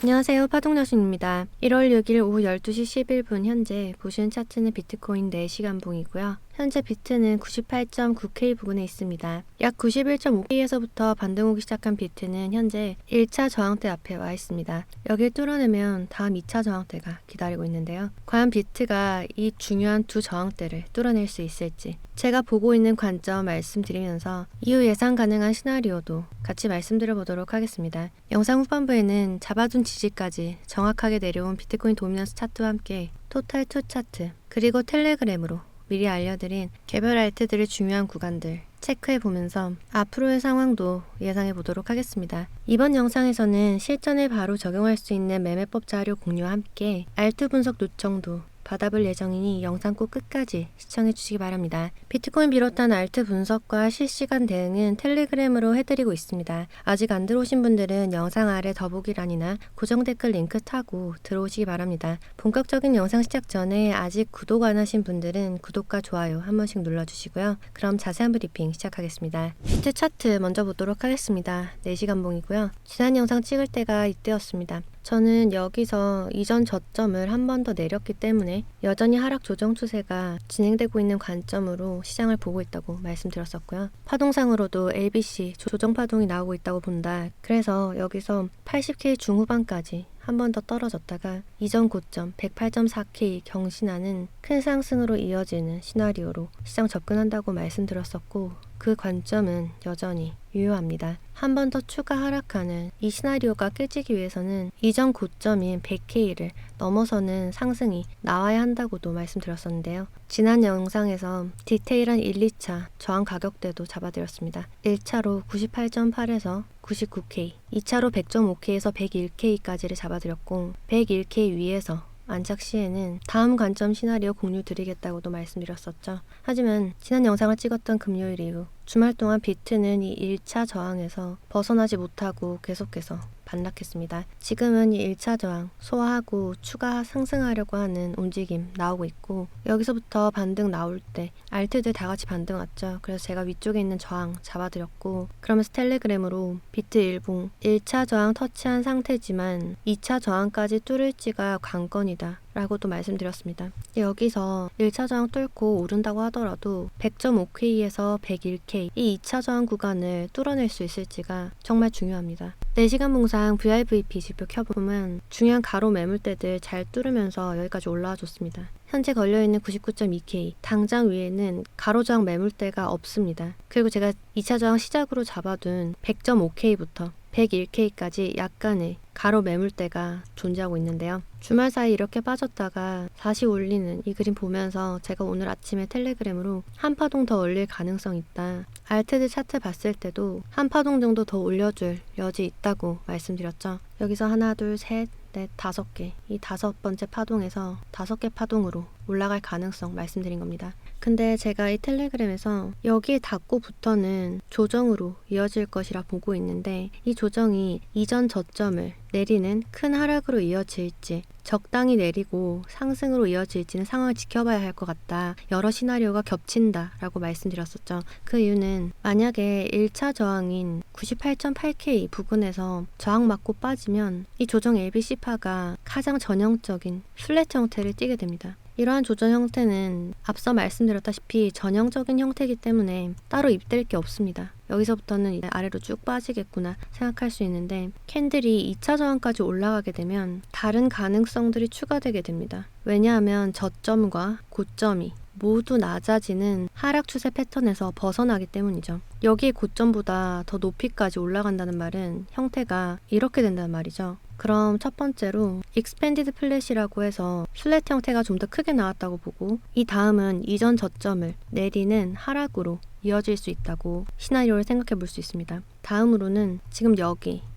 안녕하세요. 파동여신입니다. 1월 6일 오후 12시 11분 현재 보시는 차트는 비트코인 4시간 봉이고요. 현재 비트는 98.9K 부근에 있습니다. 약 91.5K에서부터 반등 오기 시작한 비트는 현재 1차 저항대 앞에 와 있습니다. 여기를 뚫어내면 다음 2차 저항대가 기다리고 있는데요. 과연 비트가 이 중요한 두 저항대를 뚫어낼 수 있을지 제가 보고 있는 관점 말씀드리면서 이후 예상 가능한 시나리오도 같이 말씀드려보도록 하겠습니다. 영상 후반부에는 잡아둔 지지까지 정확하게 내려온 비트코인 도미넌스 차트와 함께 토탈2 차트 그리고 텔레그램으로 미리 알려드린 개별 알트들의 중요한 구간들 체크해보면서 앞으로의 상황도 예상해보도록 하겠습니다. 이번 영상에서는 실전에 바로 적용할 수 있는 매매법 자료 공유와 함께 알트 분석 요청도 받아볼 예정이니 영상 꼭 끝까지 시청해주시기 바랍니다. 비트코인 비롯한 알트 분석과 실시간 대응은 텔레그램으로 해드리고 있습니다. 아직 안 들어오신 분들은 영상 아래 더보기란이나 고정 댓글 링크 타고 들어오시기 바랍니다. 본격적인 영상 시작 전에 아직 구독 안 하신 분들은 구독과 좋아요 한 번씩 눌러주시고요. 그럼 자세한 브리핑 시작하겠습니다. 비트 차트 먼저 보도록 하겠습니다. 4시간 봉이고요. 지난 영상 찍을 때가 이때였습니다. 저는 여기서 이전 저점을 한 번 더 내렸기 때문에 여전히 하락 조정 추세가 진행되고 있는 관점으로 시장을 보고 있다고 말씀드렸었고요. 파동상으로도 LBC 조정 파동이 나오고 있다고 본다. 그래서 여기서 80K 중후반까지 한 번 더 떨어졌다가 이전 고점 108.4K 경신하는 큰 상승으로 이어지는 시나리오로 시장 접근한다고 말씀드렸었고 그 관점은 여전히 유효합니다. 한 번 더 추가 하락하는 이 시나리오가 깨지기 위해서는 이전 고점인 100K를 넘어서는 상승이 나와야 한다고도 말씀드렸었는데요. 지난 영상에서 디테일한 1, 2차 저항 가격대도 잡아드렸습니다. 1차로 98.8에서 99K, 2차로 100.5K에서 101K까지를 잡아드렸고 101K 위에서 안착 시에는 다음 관점 시나리오 공유 드리겠다고도 말씀드렸었죠. 하지만 지난 영상을 찍었던 금요일 이후 주말 동안 비트는 이 1차 저항에서 벗어나지 못하고 계속해서 반락했습니다. 지금은 이 1차 저항 소화하고 추가 상승하려고 하는 움직임 나오고 있고 여기서부터 반등 나올 때 알트들 다 같이 반등 왔죠. 그래서 제가 위쪽에 있는 저항 잡아드렸고 그러면서 텔레그램으로 비트 일봉 1차 저항 터치한 상태지만 2차 저항까지 뚫을지가 관건이다 라고도 말씀드렸습니다. 여기서 1차 저항 뚫고 오른다고 하더라도 100.5K에서 101K 이 2차 저항 구간을 뚫어낼 수 있을지가 정말 중요합니다. 4시간 봉상 VIVP 지표 켜보면 중요한 가로 매물대들 잘 뚫으면서 여기까지 올라와 줬습니다. 현재 걸려있는 99.2K 당장 위에는 가로 저항 매물대가 없습니다. 그리고 제가 2차 저항 시작으로 잡아둔 100.5K부터 101K까지 약간의 가로 매물대가 존재하고 있는데요. 주말 사이 이렇게 빠졌다가 다시 올리는 이 그림 보면서 제가 오늘 아침에 텔레그램으로 한 파동 더 올릴 가능성 있다. 알트들 차트 봤을 때도 한 파동 정도 더 올려줄 여지 있다고 말씀드렸죠. 여기서 하나, 둘, 셋, 넷, 5개 이 5번째 파동에서 5개 파동으로 올라갈 가능성 말씀드린 겁니다. 근데 제가 이 텔레그램에서 여기에 닿고부터는 조정으로 이어질 것이라 보고 있는데 이 조정이 이전 저점을 내리는 큰 하락으로 이어질지 적당히 내리고 상승으로 이어질지는 상황을 지켜봐야 할 것 같다. 여러 시나리오가 겹친다 라고 말씀드렸었죠. 그 이유는 만약에 1차 저항인 98.8K 부근에서 저항 맞고 빠지면 이 조정 LBC파가 가장 전형적인 플랫 형태를 띠게 됩니다. 이러한 조정 형태는 앞서 말씀드렸다시피 전형적인 형태이기 때문에 따로 입댈 게 없습니다. 여기서부터는 아래로 쭉 빠지겠구나 생각할 수 있는데 캔들이 2차 저항까지 올라가게 되면 다른 가능성들이 추가되게 됩니다. 왜냐하면 저점과 고점이 모두 낮아지는 하락 추세 패턴에서 벗어나기 때문이죠. 여기에 고점보다 더 높이까지 올라간다는 말은 형태가 이렇게 된다는 말이죠. 그럼 첫 번째로 익스펜디드 플랫이라고 해서 플랫 형태가 좀 더 크게 나왔다고 보고 이 다음은 이전 저점을 내리는 하락으로 이어질 수 있다고 시나리오를 생각해 볼 수 있습니다. 다음으로는 지금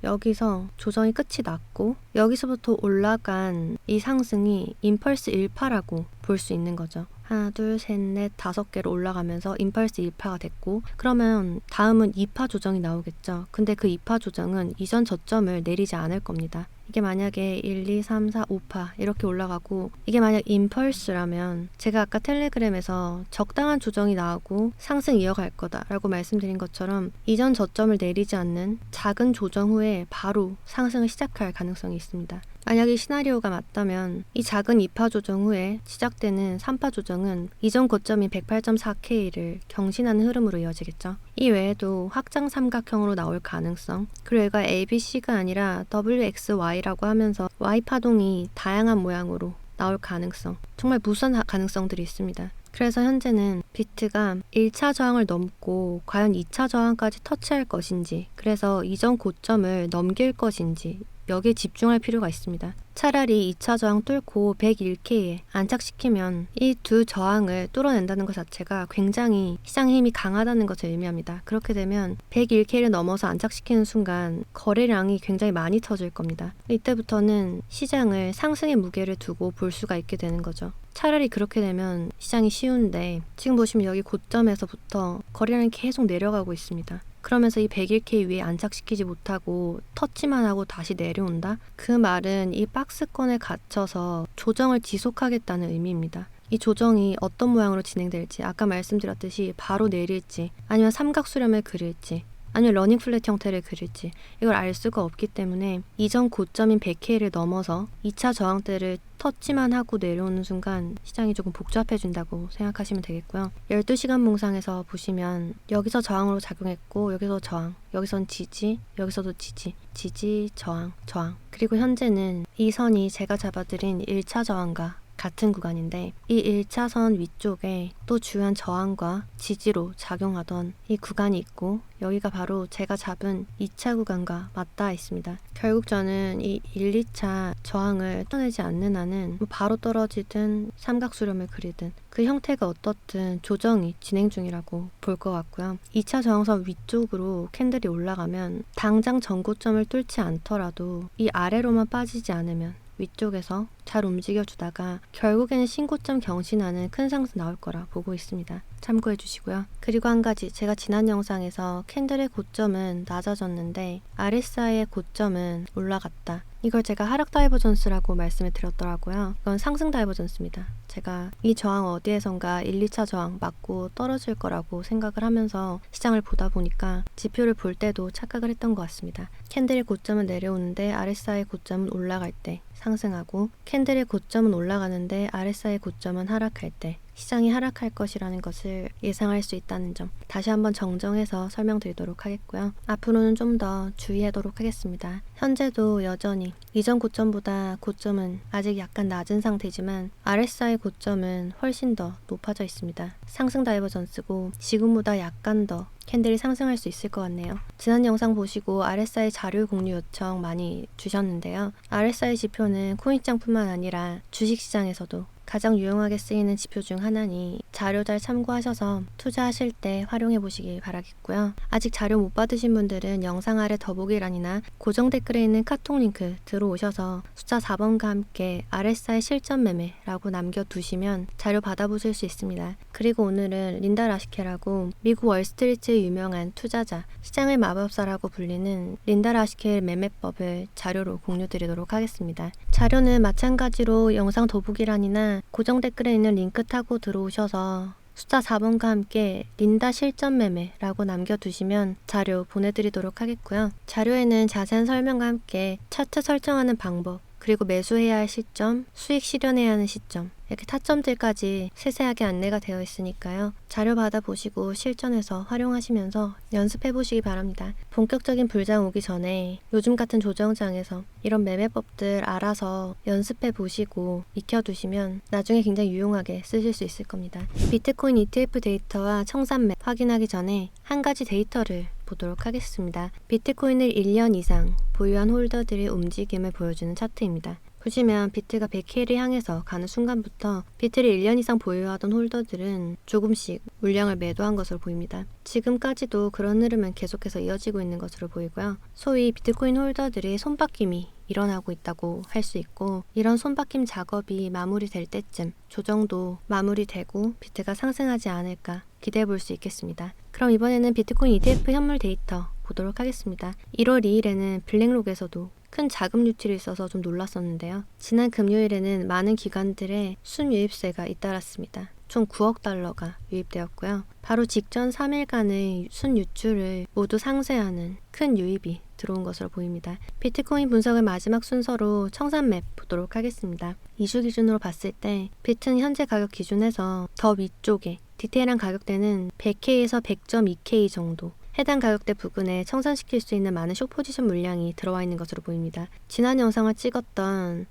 여기서 조정이 끝이 났고 여기서부터 올라간 이 상승이 임펄스 1파라고 볼 수 있는 거죠. 하나, 둘, 셋, 넷, 5개로 올라가면서 임펄스 1파가 됐고 그러면 다음은 2파 조정이 나오겠죠. 근데 그 2파 조정은 이전 저점을 내리지 않을 겁니다. 이게 만약에 1, 2, 3, 4, 5파 이렇게 올라가고 이게 만약 임펄스라면 제가 아까 텔레그램에서 적당한 조정이 나오고 상승 이어갈 거다라고 말씀드린 것처럼 이전 저점을 내리지 않는 작은 조정 후에 바로 상승을 시작할 가능성이 있습니다. 만약 이 시나리오가 맞다면 이 작은 2파 조정 후에 시작되는 3파 조정은 이전 고점인 108.4K를 경신하는 흐름으로 이어지겠죠. 이 외에도 확장 삼각형으로 나올 가능성, 그리고 얘가 ABC가 아니라 WXY라고 하면서 Y파동이 다양한 모양으로 나올 가능성, 정말 무수한 가능성들이 있습니다. 그래서 현재는 비트가 1차 저항을 넘고 과연 2차 저항까지 터치할 것인지, 그래서 이전 고점을 넘길 것인지 여기에 집중할 필요가 있습니다. 차라리 2차 저항 뚫고 101K에 안착시키면 이 두 저항을 뚫어낸다는 것 자체가 굉장히 시장의 힘이 강하다는 것을 의미합니다. 그렇게 되면 101K를 넘어서 안착시키는 순간 거래량이 굉장히 많이 터질 겁니다. 이때부터는 시장을 상승의 무게를 두고 볼 수가 있게 되는 거죠. 차라리 그렇게 되면 시장이 쉬운데 지금 보시면 여기 고점에서부터 거래량이 계속 내려가고 있습니다. 그러면서 이 101K 위에 안착시키지 못하고 터치만 하고 다시 내려온다? 그 말은 이 박스권에 갇혀서 조정을 지속하겠다는 의미입니다. 이 조정이 어떤 모양으로 진행될지, 아까 말씀드렸듯이 바로 내릴지, 아니면 삼각 수렴을 그릴지, 아니면 러닝 플랫 형태를 그릴지 이걸 알 수가 없기 때문에 이전 고점인 100K를 넘어서 2차 저항대를 터치만 하고 내려오는 순간 시장이 조금 복잡해진다고 생각하시면 되겠고요. 12시간 봉상에서 보시면 여기서 저항으로 작용했고 여기서 저항, 여기선 지지, 여기서도 지지, 지지, 저항, 저항. 그리고 현재는 이 선이 제가 잡아드린 1차 저항과 같은 구간인데 이 1차선 위쪽에 또 주요한 저항과 지지로 작용하던 이 구간이 있고 여기가 바로 제가 잡은 2차 구간과 맞닿아 있습니다. 결국 저는 이 1, 2차 저항을 뚫어내지 않는 한은 바로 떨어지든 삼각수렴을 그리든 그 형태가 어떻든 조정이 진행 중이라고 볼 것 같고요. 2차 저항선 위쪽으로 캔들이 올라가면 당장 전고점을 뚫지 않더라도 이 아래로만 빠지지 않으면 위쪽에서 잘 움직여주다가 결국에는 신고점 경신하는 큰 상승 나올 거라 보고 있습니다. 참고해 주시고요. 그리고 한 가지, 제가 지난 영상에서 캔들의 고점은 낮아졌는데 RSI의 고점은 올라갔다. 이걸 제가 하락 다이버전스라고 말씀을 드렸더라고요. 이건 상승 다이버전스입니다. 제가 이 저항 어디에선가 1, 2차 저항 맞고 떨어질 거라고 생각을 하면서 시장을 보다 보니까 지표를 볼 때도 착각을 했던 것 같습니다. 캔들의 고점은 내려오는데 RSI의 고점은 올라갈 때 상승하고 캔들의 고점은 올라가는데 RSI의 고점은 하락할 때 시장이 하락할 것이라는 것을 예상할 수 있다는 점 다시 한번 정정해서 설명드리도록 하겠고요. 앞으로는 좀 더 주의하도록 하겠습니다. 현재도 여전히 이전 고점보다 고점은 아직 약간 낮은 상태지만 RSI 고점은 훨씬 더 높아져 있습니다. 상승 다이버전스고 지금보다 약간 더 캔들이 상승할 수 있을 것 같네요. 지난 영상 보시고 RSI 자료 공유 요청 많이 주셨는데요. RSI 지표는 코인시장뿐만 아니라 주식시장에서도 가장 유용하게 쓰이는 지표 중 하나니 자료 잘 참고하셔서 투자하실 때 활용해 보시길 바라겠고요. 아직 자료 못 받으신 분들은 영상 아래 더보기란이나 고정 댓글에 있는 카톡 링크 들어오셔서 숫자 4번과 함께 RSI 실전 매매라고 남겨두시면 자료 받아보실 수 있습니다. 그리고 오늘은 린다 라시켈라고 미국 월스트리트의 유명한 투자자, 시장의 마법사라고 불리는 린다 라시켈 매매법을 자료로 공유드리도록 하겠습니다. 자료는 마찬가지로 영상 더보기란이나 고정 댓글에 있는 링크 타고 들어오셔서 숫자 4번과 함께 린다 실전 매매라고 남겨두시면 자료 보내드리도록 하겠고요. 자료에는 자세한 설명과 함께 차트 설정하는 방법, 그리고 매수해야 할 시점, 수익 실현해야 하는 시점, 이렇게 타점들까지 세세하게 안내가 되어 있으니까요. 자료 받아보시고 실전에서 활용하시면서 연습해보시기 바랍니다. 본격적인 불장 오기 전에 요즘 같은 조정장에서 이런 매매법들 알아서 연습해보시고 익혀두시면 나중에 굉장히 유용하게 쓰실 수 있을 겁니다. 비트코인 ETF 데이터와 청산맵 확인하기 전에 한 가지 데이터를 보도록 하겠습니다. 비트코인을 1년 이상 보유한 홀더들의 움직임을 보여주는 차트입니다. 보시면 비트가 100K를 향해서 가는 순간부터 비트를 1년 이상 보유하던 홀더들은 조금씩 물량을 매도한 것으로 보입니다. 지금까지도 그런 흐름은 계속해서 이어지고 있는 것으로 보이고요. 소위 비트코인 홀더들의 손바뀜이 일어나고 있다고 할 수 있고, 이런 손바뀜 작업이 마무리될 때쯤 조정도 마무리되고 비트가 상승하지 않을까 기대해 볼 수 있겠습니다. 그럼 이번에는 비트코인 ETF 현물 데이터 보도록 하겠습니다. 1월 2일에는 블랙록에서도 큰 자금 유출이 있어서 좀 놀랐었는데요. 지난 금요일에는 많은 기관들의 순유입세가 잇따랐습니다. 총 9억 달러가 유입되었고요. 바로 직전 3일간의 순유출을 모두 상쇄하는 큰 유입이 들어온 것으로 보입니다. 비트코인 분석을 마지막 순서로 청산맵 보도록 하겠습니다. 2주 기준으로 봤을 때 비트는 현재 가격 기준에서 더 위쪽에 디테일한 가격대는 100K에서 100.2K 정도, 해당 가격대 부근에 청산시킬 수 있는 많은 숏포지션 물량이 들어와 있는 것으로 보입니다. 지난 영상을 찍었던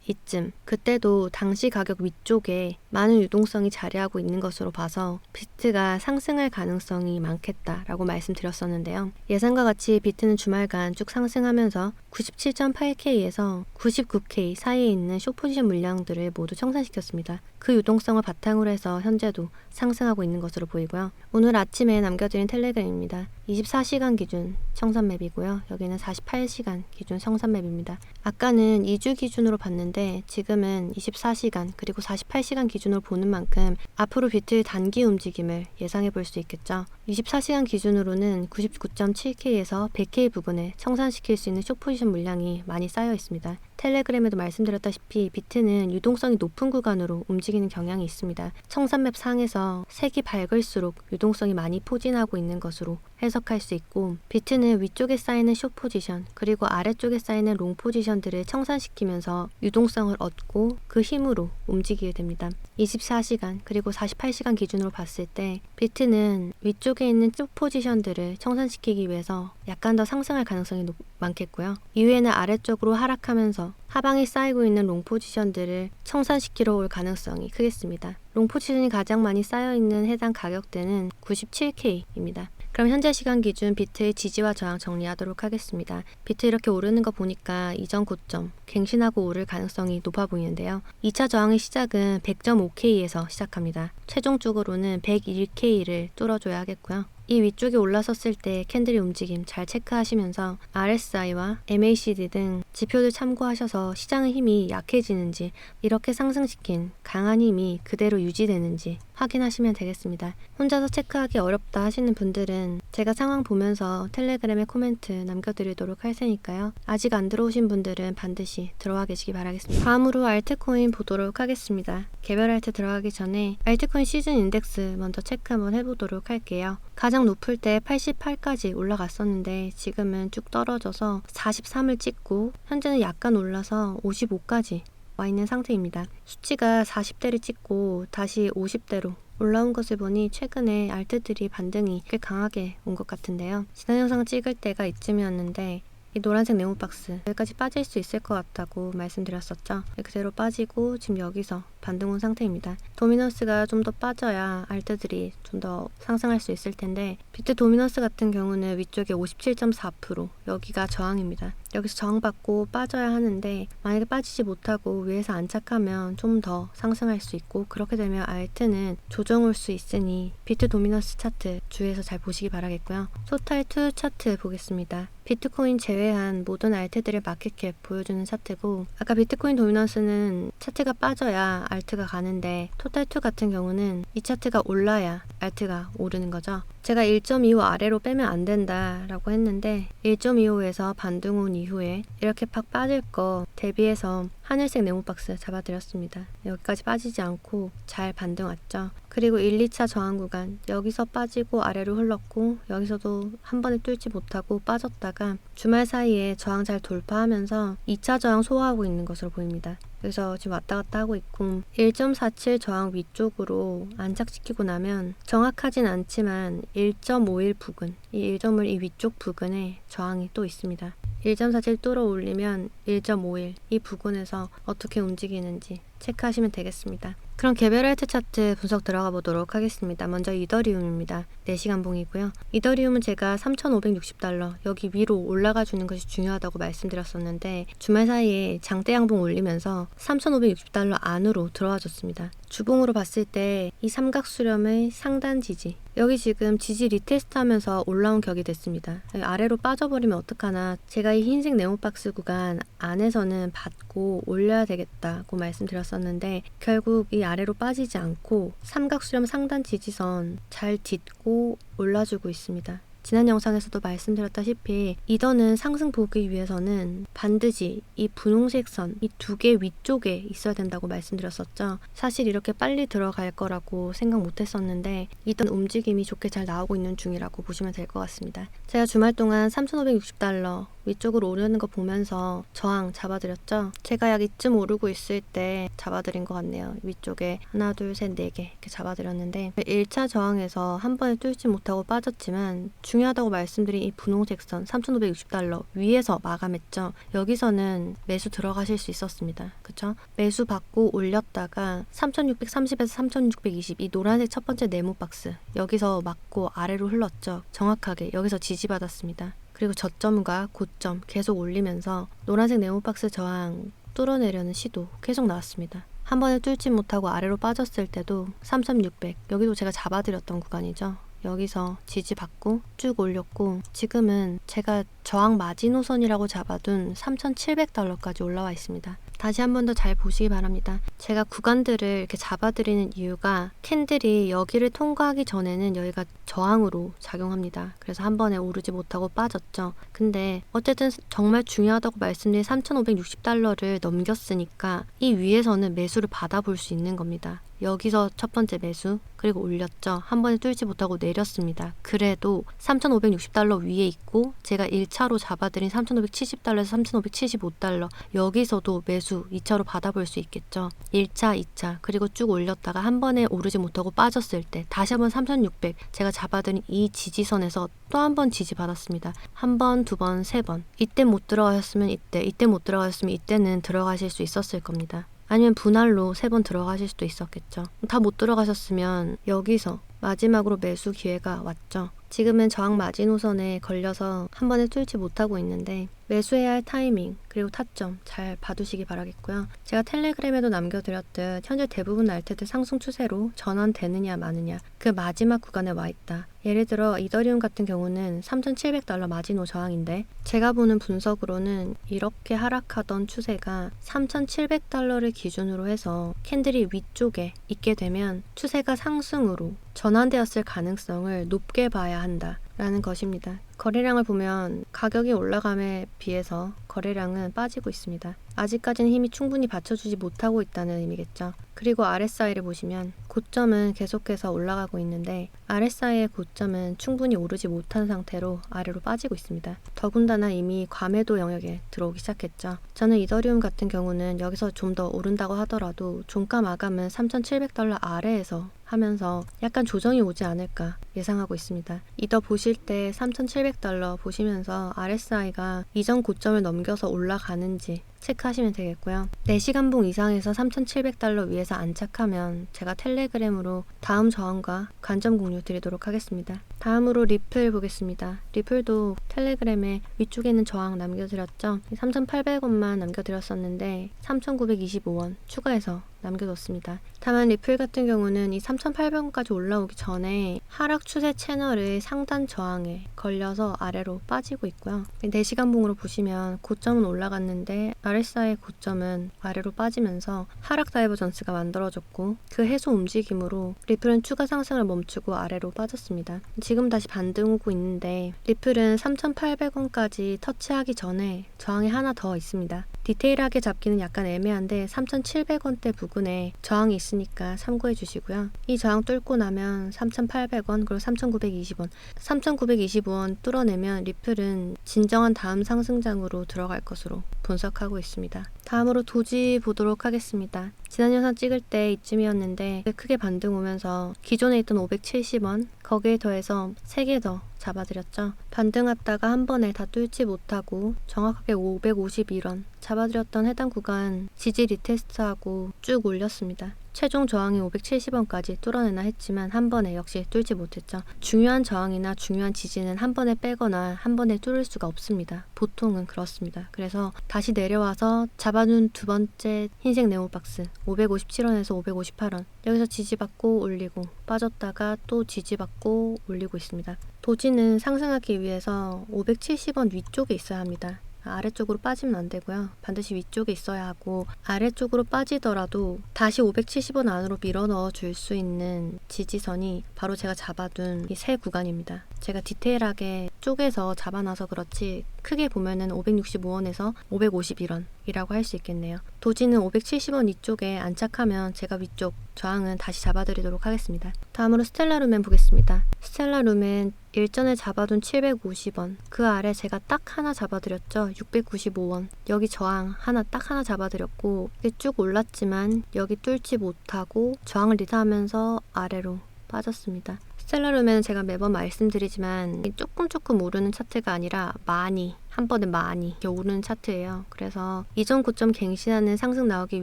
이쯤, 그때도 당시 가격 위쪽에 많은 유동성이 자리하고 있는 것으로 봐서 비트가 상승할 가능성이 많겠다라고 말씀드렸었는데요. 예상과 같이 비트는 주말간 쭉 상승하면서 97.8K에서 99K 사이에 있는 숏포지션 물량들을 모두 청산시켰습니다. 그 유동성을 바탕으로 해서 현재도 상승하고 있는 것으로 보이고요. 오늘 아침에 남겨드린 텔레그램입니다. 24시간 기준 청산맵이고요. 여기는 48시간 기준 청산맵입니다. 아까는 2주 기준으로 봤는데 지금은 24시간 그리고 48시간 기준으로 보는 만큼 앞으로 비트의 단기 움직임을 예상해 볼 수 있겠죠. 24시간 기준으로는 99.7K에서 100K 부근에 청산시킬 수 있는 숏포지션 물량이 많이 쌓여 있습니다. 텔레그램에도 말씀드렸다시피 비트는 유동성이 높은 구간으로 움직이는 경향이 있습니다. 청산맵 상에서 색이 밝을수록 유동성이 많이 포진하고 있는 것으로 해석할 수 있고, 비트는 위쪽에 쌓이는 숏 포지션 그리고 아래쪽에 쌓이는 롱 포지션들을 청산시키면서 유동성을 얻고 그 힘으로 움직이게 됩니다. 24시간 그리고 48시간 기준으로 봤을 때 비트는 위쪽에 있는 숏 포지션들을 청산시키기 위해서 약간 더 상승할 가능성이 많겠고요. 이후에는 아래쪽으로 하락하면서 하방에 쌓이고 있는 롱 포지션들을 청산시키러 올 가능성이 크겠습니다. 롱 포지션이 가장 많이 쌓여있는 해당 가격대는 97K입니다. 그럼 현재 시간 기준 비트의 지지와 저항 정리하도록 하겠습니다. 비트 이렇게 오르는 거 보니까 이전 고점 갱신하고 오를 가능성이 높아 보이는데요. 2차 저항의 시작은 100.5K에서 시작합니다. 최종적으로는 101K를 뚫어줘야 하겠고요. 이 위쪽에 올라섰을 때 캔들의 움직임 잘 체크하시면서 RSI와 MACD 등 지표들 참고하셔서 시장의 힘이 약해지는지, 이렇게 상승시킨 강한 힘이 그대로 유지되는지 확인하시면 되겠습니다. 혼자서 체크하기 어렵다 하시는 분들은 제가 상황 보면서 텔레그램에 코멘트 남겨드리도록 할 테니까요. 아직 안 들어오신 분들은 반드시 들어와 계시기 바라겠습니다. 다음으로 알트코인 보도록 하겠습니다. 개별 알트 들어가기 전에 알트코인 시즌 인덱스 먼저 체크 한번 해보도록 할게요. 가장 높을 때 88까지 올라갔었는데 지금은 쭉 떨어져서 43을 찍고 현재는 약간 올라서 55까지 와 있는 상태입니다. 수치가 40대를 찍고 다시 50대로 올라온 것을 보니 최근에 알트들이 반등이 꽤 강하게 온 것 같은데요. 지난 영상 찍을 때가 이쯤이었는데 이 노란색 네모박스 여기까지 빠질 수 있을 것 같다고 말씀드렸었죠. 그대로 빠지고 지금 여기서 반등 온 상태입니다. 도미넌스가 좀 더 빠져야 알트들이 좀 더 상승할 수 있을 텐데, 비트 도미넌스 같은 경우는 위쪽에 57.4%, 여기가 저항입니다. 여기서 저항받고 빠져야 하는데 만약에 빠지지 못하고 위에서 안착하면 좀 더 상승할 수 있고, 그렇게 되면 알트는 조정 올 수 있으니 비트 도미넌스 차트 주의해서 잘 보시기 바라겠고요. 토탈2 차트 보겠습니다. 비트코인 제외한 모든 알트들의 마켓캡 보여주는 차트고, 아까 비트코인 도미넌스는 차트가 빠져야 알트가 가는데 토탈2 같은 경우는 이 차트가 올라야 알트가 오르는 거죠. 제가 1.25 아래로 빼면 안 된다라고 했는데 1.25에서 반등 온 이후에 이렇게 팍 빠질 거 대비해서 하늘색 네모박스 잡아드렸습니다. 여기까지 빠지지 않고 잘 반등 왔죠. 그리고 1, 2차 저항 구간 여기서 빠지고 아래로 흘렀고, 여기서도 한 번에 뚫지 못하고 빠졌다가 주말 사이에 저항 잘 돌파하면서 2차 저항 소화하고 있는 것으로 보입니다. 그래서 지금 왔다 갔다 하고 있고, 1.47 저항 위쪽으로 안착시키고 나면 정확하진 않지만 1.51 부근, 이 1.51 이 위쪽 부근에 저항이 또 있습니다. 1.47 뚫어 올리면 1.51 이 부근에서 어떻게 움직이는지 체크하시면 되겠습니다. 그럼 개별 알트 차트 분석 들어가 보도록 하겠습니다. 먼저 이더리움입니다. 4시간 봉이고요. 이더리움은 제가 3,560달러 여기 위로 올라가 주는 것이 중요하다고 말씀드렸었는데 주말 사이에 장대 양봉 올리면서 3,560달러 안으로 들어와 줬습니다. 주봉으로 봤을 때 이 삼각 수렴의 상단 지지, 여기 지금 지지 리테스트 하면서 올라온 격이 됐습니다. 아래로 빠져버리면 어떡하나, 제가 이 흰색 네모박스 구간 안에서는 받고 올려야 되겠다고 말씀드렸었는데 결국 이 아래로 빠지지 않고 삼각 수렴 상단 지지선 잘 딛고 올라주고 있습니다. 지난 영상에서도 말씀드렸다시피 이더는 상승 보기 위해서는 반드시 이 분홍색 선, 이 두 개 위쪽에 있어야 된다고 말씀드렸었죠. 사실 이렇게 빨리 들어갈 거라고 생각 못 했었는데 이더는 움직임이 좋게 잘 나오고 있는 중이라고 보시면 될 것 같습니다. 제가 주말 동안 3,560달러 위쪽으로 오르는 거 보면서 저항 잡아드렸죠. 제가 약 이쯤 오르고 있을 때 잡아드린 것 같네요. 위쪽에 하나, 둘, 셋, 네 개 이렇게 잡아드렸는데 1차 저항에서 한 번에 뚫지 못하고 빠졌지만 중요하다고 말씀드린 이 분홍색 선 3,560달러 위에서 마감했죠. 여기서는 매수 들어가실 수 있었습니다. 그쵸? 매수 받고 올렸다가 3,630에서 3,620 이 노란색 첫 번째 네모 박스 여기서 맞고 아래로 흘렀죠. 정확하게 여기서 지지받았습니다. 그리고 저점과 고점 계속 올리면서 노란색 네모박스 저항 뚫어내려는 시도 계속 나왔습니다. 한 번에 뚫지 못하고 아래로 빠졌을 때도 3,600 여기도 제가 잡아드렸던 구간이죠. 여기서 지지받고 쭉 올렸고 지금은 제가 저항 마지노선이라고 잡아둔 3,700달러까지 올라와 있습니다. 다시 한 번 더 잘 보시기 바랍니다. 제가 구간들을 이렇게 잡아드리는 이유가 캔들이 여기를 통과하기 전에는 여기가 저항으로 작용합니다. 그래서 한 번에 오르지 못하고 빠졌죠. 근데 어쨌든 정말 중요하다고 말씀드린 3,560달러를 넘겼으니까 이 위에서는 매수를 받아볼 수 있는 겁니다. 여기서 첫 번째 매수 그리고 올렸죠. 한 번에 뚫지 못하고 내렸습니다. 그래도 3,560달러 위에 있고 제가 1차로 잡아드린 3,570달러에서 3,575달러 여기서도 매수 2차로 받아볼 수 있겠죠. 1차, 2차 그리고 쭉 올렸다가 한 번에 오르지 못하고 빠졌을 때 다시 한번 3,600 제가 잡아드린 이 지지선에서 또 한 번 지지받았습니다. 한 번, 두 번, 세 번 이때 못 들어가셨으면 이때 못 들어가셨으면 이때는 들어가실 수 있었을 겁니다. 아니면 분할로 3번 들어가실 수도 있었겠죠. 다 못 들어가셨으면 여기서 마지막으로 매수 기회가 왔죠. 지금은 저항 마지노선에 걸려서 한 번에 뚫지 못하고 있는데 매수해야 할 타이밍 그리고 타점 잘 봐두시기 바라겠고요. 제가 텔레그램에도 남겨드렸듯 현재 대부분 알트들 상승 추세로 전환되느냐 마느냐 그 마지막 구간에 와 있다. 예를 들어 이더리움 같은 경우는 3,700달러 마지노 저항인데 제가 보는 분석으로는 이렇게 하락하던 추세가 3,700달러를 기준으로 해서 캔들이 위쪽에 있게 되면 추세가 상승으로 전환되었을 가능성을 높게 봐야 한다라는 것입니다. 거래량을 보면 가격이 올라감에 비해서 거래량은 빠지고 있습니다. 아직까지는 힘이 충분히 받쳐주지 못하고 있다는 의미겠죠. 그리고 RSI를 보시면 고점은 계속해서 올라가고 있는데 RSI의 고점은 충분히 오르지 못한 상태로 아래로 빠지고 있습니다. 더군다나 이미 과매도 영역에 들어오기 시작했죠. 저는 이더리움 같은 경우는 여기서 좀 더 오른다고 하더라도 종가 마감은 3,700달러 아래에서 하면서 약간 조정이 오지 않을까 예상하고 있습니다. 이더 보실 때 3,700달러 보시면서 RSI가 이전 고점을 넘겨서 올라가는지 체크하시면 되겠고요. 4시간봉 이상에서 3,700달러 위에서 안착하면 제가 텔레그램으로 다음 저항과 관점 공유 드리도록 하겠습니다. 다음으로 리플 보겠습니다. 리플도 텔레그램에 위쪽에 있는 저항 남겨드렸죠. 3,800원만 남겨드렸었는데 3,925원 추가해서 남겨뒀습니다. 다만 리플 같은 경우는 이 3,800원까지 올라오기 전에 하락 추세 채널의 상단 저항에 걸려서 아래로 빠지고 있고요. 4시간봉으로 보시면 고점은 올라갔는데 RSI의 고점은 아래로 빠지면서 하락 다이버전스가 만들어졌고 그 해소 움직임으로 리플은 추가 상승을 멈추고 아래로 빠졌습니다. 지금 다시 반등 오고 있는데 리플은 3,800원까지 터치하기 전에 저항이 하나 더 있습니다. 디테일하게 잡기는 약간 애매한데 3,700원대 부근에 저항이 있으니까 참고해 주시고요. 이 저항 뚫고 나면 3,800원 그리고 3,920원 3,925원 뚫어내면 리플은 진정한 다음 상승장으로 들어갈 것으로 분석하고 있습니다. 다음으로 도지 보도록 하겠습니다. 지난 영상 찍을 때 이쯤이었는데 크게 반등 오면서 기존에 있던 570원 거기에 더해서 3개 더 잡아드렸죠. 반등 왔다가 한 번에 다 뚫지 못하고 정확하게 551원 잡아드렸던 해당 구간 지지 리테스트하고 쭉 올렸습니다. 최종 저항이 570원까지 뚫어내나 했지만 한 번에 역시 뚫지 못했죠. 중요한 저항이나 중요한 지지는 한 번에 빼거나 한 번에 뚫을 수가 없습니다. 보통은 그렇습니다. 그래서 다시 내려와서 잡아둔 두 번째 흰색 네모박스 557원에서 558원 여기서 지지받고 올리고 빠졌다가 또 지지받고 올리고 있습니다. 도지는 상승하기 위해서 570원 위쪽에 있어야 합니다. 아래쪽으로 빠지면 안 되고요. 반드시 위쪽에 있어야 하고 아래쪽으로 빠지더라도 다시 570원 안으로 밀어 넣어 줄 수 있는 지지선이 바로 제가 잡아둔 이 세 구간입니다. 제가 디테일하게 쪼개서 잡아놔서 그렇지 크게 보면은 565원에서 551원이라고 할 수 있겠네요. 도지는 570원 이쪽에 안착하면 제가 위쪽 저항은 다시 잡아드리도록 하겠습니다. 다음으로 스텔라루멘 보겠습니다. 스텔라루멘 일전에 잡아둔 750원 그 아래 제가 딱 하나 잡아드렸죠. 695원 여기 저항 딱 하나 잡아드렸고 이게 쭉 올랐지만 여기 뚫지 못하고 저항을 리드하면서 아래로 빠졌습니다. 스텔라루멘은 제가 매번 말씀드리지만 조금 오르는 차트가 아니라 한 번에 많이 오르는 차트예요. 그래서 이전 고점 갱신하는 상승 나오기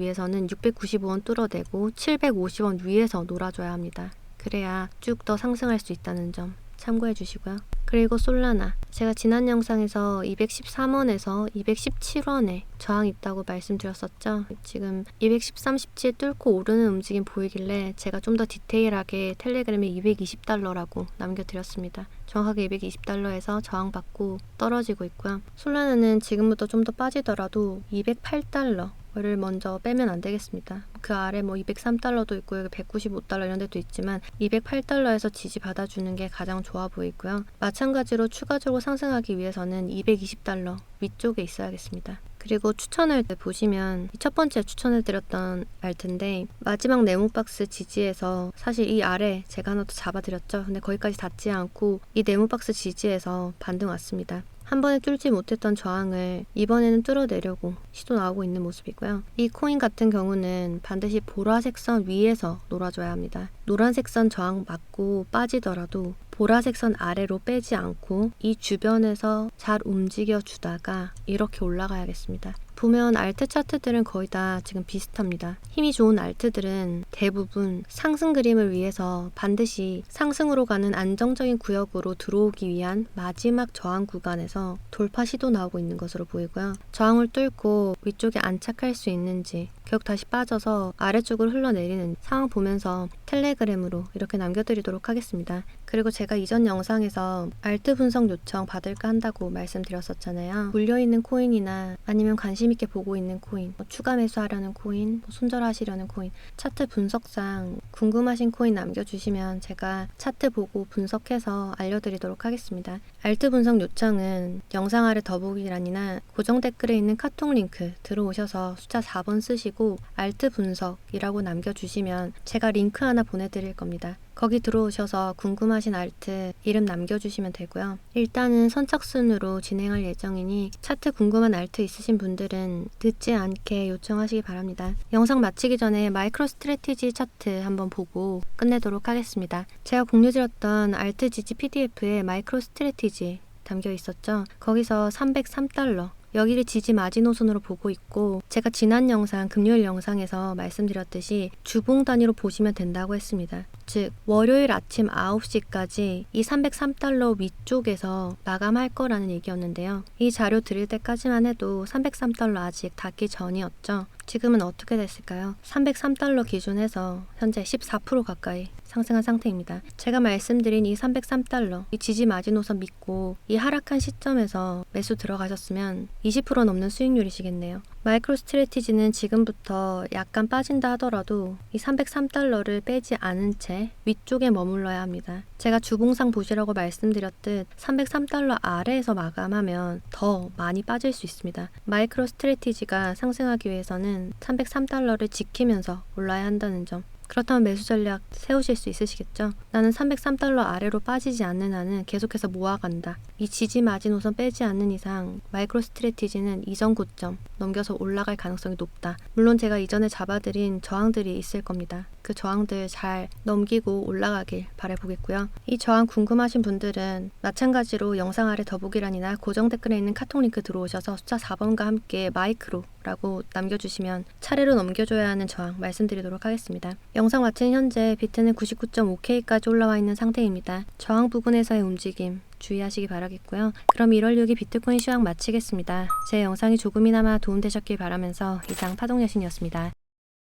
위해서는 695원 뚫어내고 750원 위에서 놀아줘야 합니다. 그래야 쭉 더 상승할 수 있다는 점 참고해 주시고요. 그리고 솔라나 제가 지난 영상에서 213원에서 217원에 저항이 있다고 말씀드렸었죠. 지금 213, 17 뚫고 오르는 움직임 보이길래 제가 좀 더 디테일하게 텔레그램에 220달러라고 남겨드렸습니다. 정확하게 220달러에서 저항받고 떨어지고 있고요. 솔라나는 지금부터 좀 더 빠지더라도 208달러 를 먼저 빼면 안 되겠습니다. 그 아래 203달러도 있고 여기 195달러 이런 데도 있지만 208달러에서 지지 받아주는 게 가장 좋아 보이고요. 마찬가지로 추가적으로 상승하기 위해서는 220달러 위쪽에 있어야겠습니다. 그리고 추천을 보시면 첫 번째 추천해드렸던 알트인데 마지막 네모박스 지지에서 사실 이 아래 제가 하나 더 잡아드렸죠. 근데 거기까지 닿지 않고 이 네모박스 지지에서 반등 왔습니다. 한 번에 뚫지 못했던 저항을 이번에는 뚫어내려고 시도 나오고 있는 모습이고요. 이 코인 같은 경우는 반드시 보라색 선 위에서 놀아줘야 합니다. 노란색 선 저항 맞고 빠지더라도 보라색 선 아래로 빼지 않고 이 주변에서 잘 움직여 주다가 이렇게 올라가야겠습니다. 보면 알트 차트들은 거의 다 지금 비슷합니다. 힘이 좋은 알트들은 대부분 상승 그림을 위해서 반드시 상승으로 가는 안정적인 구역으로 들어오기 위한 마지막 저항 구간에서 돌파 시도 나오고 있는 것으로 보이고요. 저항을 뚫고 위쪽에 안착할 수 있는지 결국 다시 빠져서 아래쪽으로 흘러내리는 상황 보면서 텔레그램으로 이렇게 남겨드리도록 하겠습니다. 그리고 제가 이전 영상에서 알트 분석 요청 받을까 한다고 말씀드렸었잖아요. 물려있는 코인이나 아니면 관심 있게 보고 있는 코인, 추가 매수하려는 코인, 손절하시려는 코인, 차트 분석상 궁금하신 코인 남겨주시면 제가 차트 보고 분석해서 알려드리도록 하겠습니다. 알트 분석 요청은 영상 아래 더보기란이나 고정 댓글에 있는 카톡 링크 들어오셔서 숫자 4번 쓰시고 알트 분석이라고 남겨주시면 제가 링크 하나 보내드릴 겁니다. 거기 들어오셔서 궁금하신 알트 이름 남겨주시면 되고요. 일단은 선착순으로 진행할 예정이니 차트 궁금한 알트 있으신 분들은 늦지 않게 요청하시기 바랍니다. 영상 마치기 전에 마이크로 스트래티지 차트 한번 보고 끝내도록 하겠습니다. 제가 공유드렸던 알트 지지 PDF에 마이크로 스트래티지 담겨 있었죠. 거기서 303달러 여기를 지지 마지노선으로 보고 있고 제가 지난 영상 금요일 영상에서 말씀드렸듯이 주봉 단위로 보시면 된다고 했습니다. 즉 월요일 아침 9시까지 이 303달러 위쪽에서 마감할 거라는 얘기였는데요. 이 자료 드릴 때까지만 해도 303달러 아직 닿기 전이었죠. 지금은 어떻게 됐을까요? 303달러 기준해서 현재 14% 가까이 상승한 상태입니다. 제가 말씀드린 이 303달러, 이 지지 마지노선 믿고 이 하락한 시점에서 매수 들어가셨으면 20% 넘는 수익률이시겠네요. 마이크로 스트래티지는 지금부터 약간 빠진다 하더라도 이 303달러를 빼지 않은 채 위쪽에 머물러야 합니다. 제가 주봉상 보시라고 말씀드렸듯 303달러 아래에서 마감하면 더 많이 빠질 수 있습니다. 마이크로 스트래티지가 상승하기 위해서는 303달러를 지키면서 올라야 한다는 점. 그렇다면 매수 전략 세우실 수 있으시겠죠? 나는 303달러 아래로 빠지지 않는 한은 계속해서 모아간다. 이 지지 마지노선 빼지 않는 이상 마이크로 스트래티지는 이전 고점 넘겨서 올라갈 가능성이 높다. 물론 제가 이전에 잡아드린 저항들이 있을 겁니다. 그 저항들 잘 넘기고 올라가길 바라보겠고요. 이 저항 궁금하신 분들은 마찬가지로 영상 아래 더보기란이나 고정 댓글에 있는 카톡 링크 들어오셔서 숫자 4번과 함께 마이크로 라고 남겨주시면 차례로 넘겨줘야 하는 저항 말씀드리도록 하겠습니다. 영상 마친 현재 비트는 99.5K까지 올라와 있는 상태입니다. 저항 부근에서의 움직임 주의하시기 바라겠고요. 그럼 1월 6일 비트코인 시황 마치겠습니다. 제 영상이 조금이나마 도움되셨길 바라면서 이상 파동여신이었습니다.